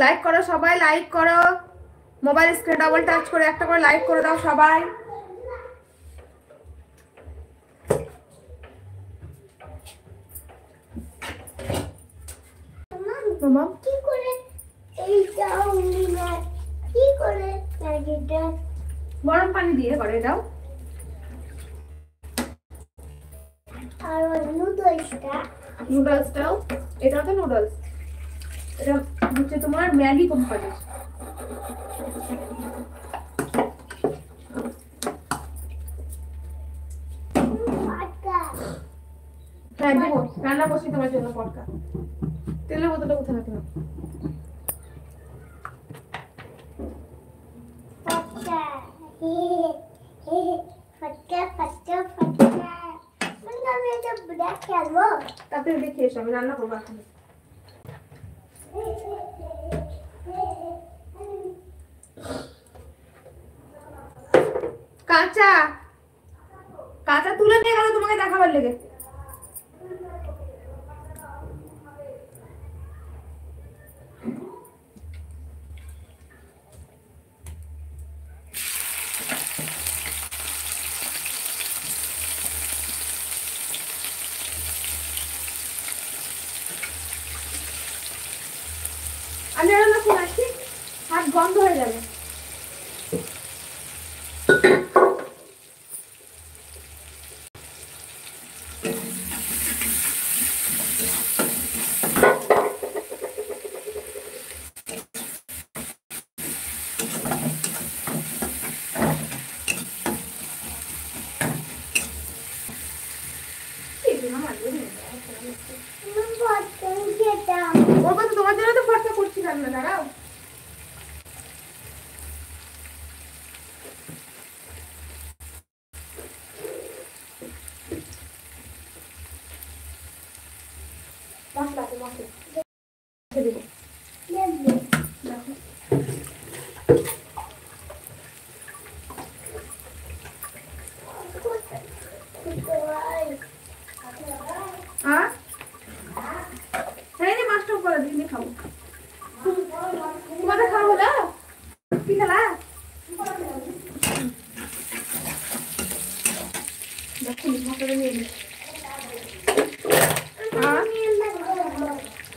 Like করো সবাই, like করো। মোবাইল স্ক্রিনে ডাবল টাচ করে একটা করে লাইক করে দাও সবাই। মামা কি করে এইটা কি করে ম্যাগিটা গরম পানি দিয়ে করে দাও। আর নুডলসটাও, এটা তো নুডলস, এটা হচ্ছে তোমার ম্যাগি কোম্পানি। হ্যাঁ দেবো, রান্না বসি তোমার জন্য পটকা। তেলের বোতলটা কোথায় রাখলাম? তারপরে দেখে এসো, আমি রান্না করবো এখন। কাঁচা কাঁচা তুলে নিয়ে গেল তোমাকে দেখাবার লেগে। আমি রান্না করে আসছি, হাত বন্ধ হয়ে যাবে। তোমার জন্য তো খরচা করছি রান্না, দাঁড়াও। মশলা আছে, মশলা দেবো। মাছটা করে দিলে খাবো। তোমাদের খাওয়া হলো? কি খেলা?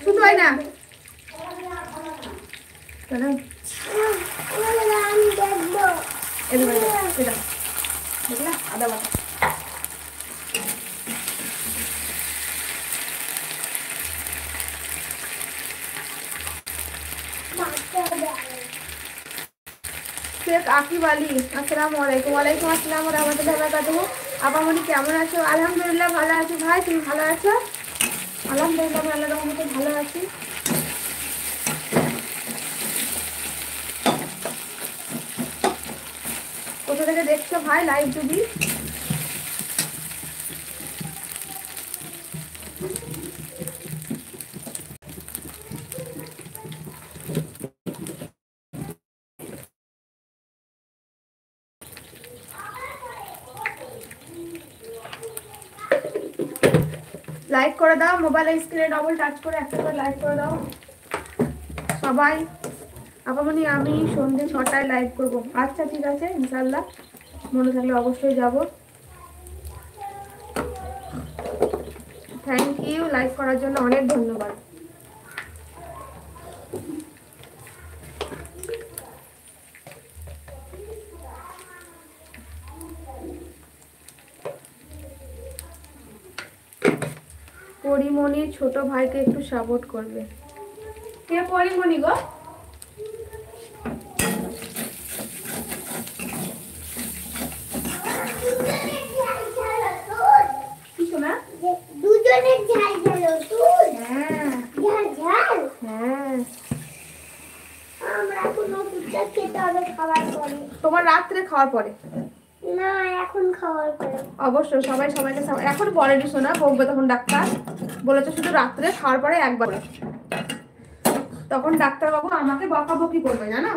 শুধু হয় না আদা বাটা। শেখ আকিব আলী, আসসালামু আলাইকুম। ওয়ালাইকুম আসসালাম ওয়া রাহমাতুল্লাহি ওয়া বারাকাতুহু। আপামনি কেমন আছো? আলহামদুলিল্লাহ ভালো আছি ভাই, তুমি ভালো আছো? আলহামদুলিল্লাহ আমি আল্লাহর রহমতে ভালো আছি। কোথা থেকে দেখছো ভাই লাইভ? যদি লাইক করে দাও, মোবাইলের স্ক্রিনে ডবল টাচ করে একটা করে লাইক করে দাও সবাই। আপামনি আমি সন্ধ্যে 6টায় লাইভ করবো। আচ্ছা ঠিক আছে, ইনশাল্লাহ মনে থাকলে অবশ্যই যাব। থ্যাংক ইউ, লাইক করার জন্য অনেক ধন্যবাদ। পরিমণির ছোট ভাইকে একটু সাপোর্ট করবে। কে পরিমণি গো? তোমার রাত্রে খাওয়ার পরে না, এখন খাওয়ার পরে অবশ্যই সবাই সবাইকে এখন বলেনি শোনা, বলবে তখন ডাক্তার বলেছে শুধু রাত্রে খাওয়ার পরে একবার। তখন ডাক্তারবাবু আমাকে বকাবকি করবে জানো।